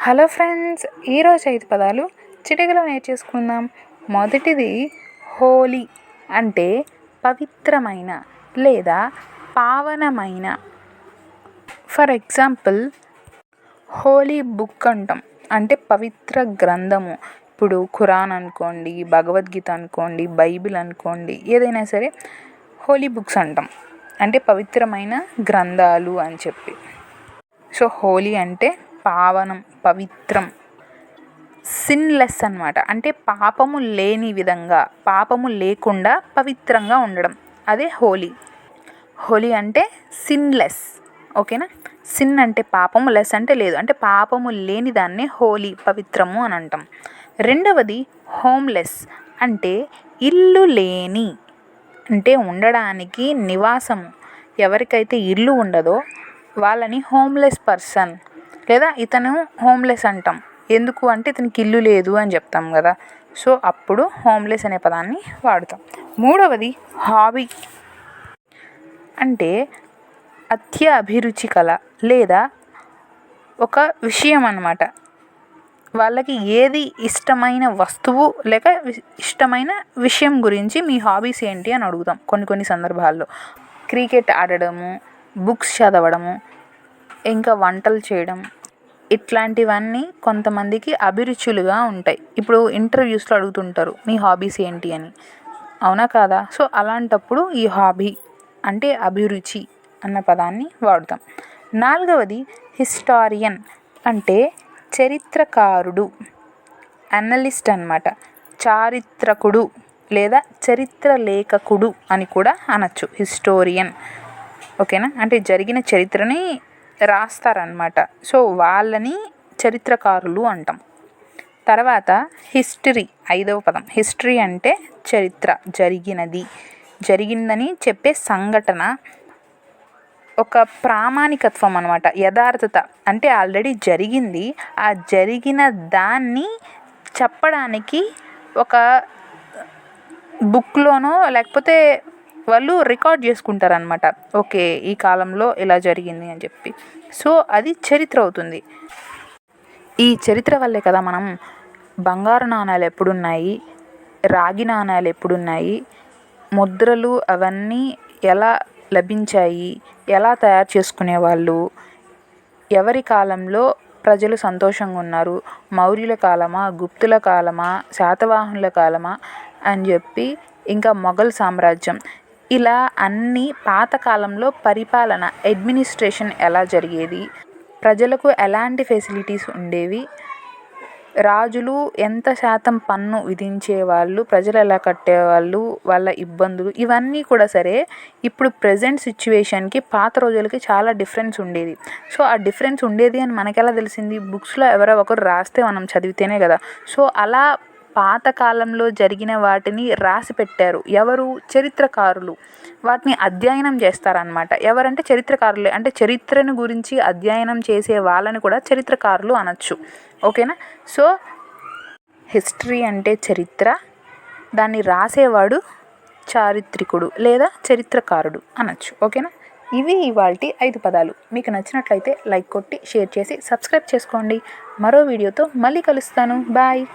Hello friends, ఈరోజు 5 పదాలు చిటికలో నేర్చేసుకుందాం. మొదటిది హోలీ అంటే పవిత్రమైన లేదా పావనమైన. ఫర్ ఎగ్జాంపుల్, హోలీ బుక్ అంటాం అంటే పవిత్ర గ్రంథము. ఇప్పుడు ఖురాన్ అనుకోండి, భగవద్గీత అనుకోండి, బైబిల్ అనుకోండి, ఏదైనా సరే హోలీ బుక్స్ అంటాం అంటే పవిత్రమైన గ్రంథాలు అని చెప్పి. సో హోలీ అంటే పావనం, పవిత్రం, సిన్లెస్ అన్నమాట. అంటే పాపము లేని విధంగా, పాపము లేకుండా పవిత్రంగా ఉండడం, అదే హోలీ. హోలీ అంటే సిన్లెస్, ఓకేనా. సిన్ అంటే పాపము, లెస్ అంటే లేదు, అంటే పాపము లేని దాన్నే హోలీ, పవిత్రము అని అంటాం. రెండవది హోమ్లెస్ అంటే ఇల్లు లేని, అంటే ఉండడానికి నివాసము. ఎవరికైతే ఇల్లు ఉండదో వాళ్ళని హోమ్లెస్ పర్సన్ లేదా ఇతను హోమ్లెస్ అంటాం. ఎందుకు అంటే ఇతనికి ఇల్లు లేదు అని చెప్తాం కదా. సో అప్పుడు హోమ్లెస్ అనే పదాన్ని వాడుతాం. మూడవది హాబీ అంటే అత్య అభిరుచి కల లేదా ఒక విషయం అన్నమాట. వాళ్ళకి ఏది ఇష్టమైన వస్తువు లేక ఇష్టమైన విషయం గురించి మీ హాబీస్ ఏంటి అని అడుగుతాం కొన్ని సందర్భాల్లో. క్రికెట్ ఆడడము, బుక్స్ చదవడము, ఇంకా వంటలు చేయడం, ఇట్లాంటివన్నీ కొంతమందికి అభిరుచులుగా ఉంటాయి. ఇప్పుడు ఇంటర్వ్యూస్లో అడుగుతుంటారు మీ హాబీస్ ఏంటి అని, అవునా కాదా. సో అలాంటప్పుడు ఈ హాబీ అంటే అభిరుచి అన్న పదాన్ని వాడుతాం. నాలుగవది హిస్టారియన్ అంటే చరిత్రకారుడు, అనలిస్ట్ అన్నమాట. చారిత్రకుడు లేదా చరిత్ర లేఖకుడు అని కూడా అనొచ్చు, హిస్టోరియన్, ఓకేనా. అంటే జరిగిన చరిత్రని రాస్తారనమాట. సో వాళ్ళని చరిత్రకారులు అంటాం. తర్వాత హిస్టరీ, 5వ పదం. హిస్టరీ అంటే చరిత్ర, జరిగిందని చెప్పే సంఘటన, ఒక ప్రామాణికత్వం అన్నమాట, యథార్థత. అంటే ఆల్రెడీ జరిగింది, ఆ జరిగిన దాన్ని చెప్పడానికి ఒక బుక్లోనో లేకపోతే వాళ్ళు రికార్డ్ చేసుకుంటారనమాట. ఓకే, ఈ కాలంలో ఇలా జరిగింది అని చెప్పి. సో అది చరిత్ర అవుతుంది. ఈ చరిత్ర వల్లే కదా మనం బంగారు నాణాలు ఎప్పుడున్నాయి, రాగి నాణాలు ఎప్పుడున్నాయి, ముద్రలు అవన్నీ ఎలా లభించాయి, ఎలా తయారు చేసుకునేవాళ్ళు, ఎవరి కాలంలో ప్రజలు సంతోషంగా ఉన్నారు, మౌర్యుల కాలమా, గుప్తుల కాలమా, శాతవాహనుల కాలమా అని చెప్పి, ఇంకా మొఘల్ సామ్రాజ్యం, ఇలా అన్ని పాతకాలంలో పరిపాలన, అడ్మినిస్ట్రేషన్ ఎలా జరిగేది, ప్రజలకు ఎలాంటి ఫెసిలిటీస్ ఉండేవి, రాజులు ఎంత శాతం పన్ను విధించేవాళ్ళు, ప్రజలు ఎలా కట్టేవాళ్ళు, వాళ్ళ ఇబ్బందులు, ఇవన్నీ కూడా సరే ఇప్పుడు ప్రజెంట్ సిచ్యువేషన్కి పాత రోజులకి చాలా డిఫరెన్స్ ఉండేది. సో ఆ డిఫరెన్స్ ఉండేది అని మనకెలా తెలిసింది, బుక్స్లో ఎవరో ఒకరు రాస్తే మనం చదివితేనే కదా. సో అలా పాతకాలంలో జరిగిన వాటిని రాసి పెట్టారు ఎవరు, చరిత్రకారులు. వాటిని అధ్యయనం చేస్తారనమాట. ఎవరంటే చరిత్రకారులే. అంటే చరిత్రను గురించి అధ్యయనం చేసే వాళ్ళని కూడా చరిత్రకారులు అనొచ్చు, ఓకేనా. సో హిస్టరీ అంటే చరిత్ర, దాన్ని రాసేవాడు చారిత్రికుడు లేదా చరిత్రకారుడు అనొచ్చు, ఓకేనా. ఇవి ఇవాల్టి 5 పదాలు. మీకు నచ్చినట్లయితే లైక్ కొట్టి షేర్ చేసి సబ్స్క్రైబ్ చేసుకోండి. మరో వీడియోతో మళ్ళీ కలుస్తాను. బాయ్.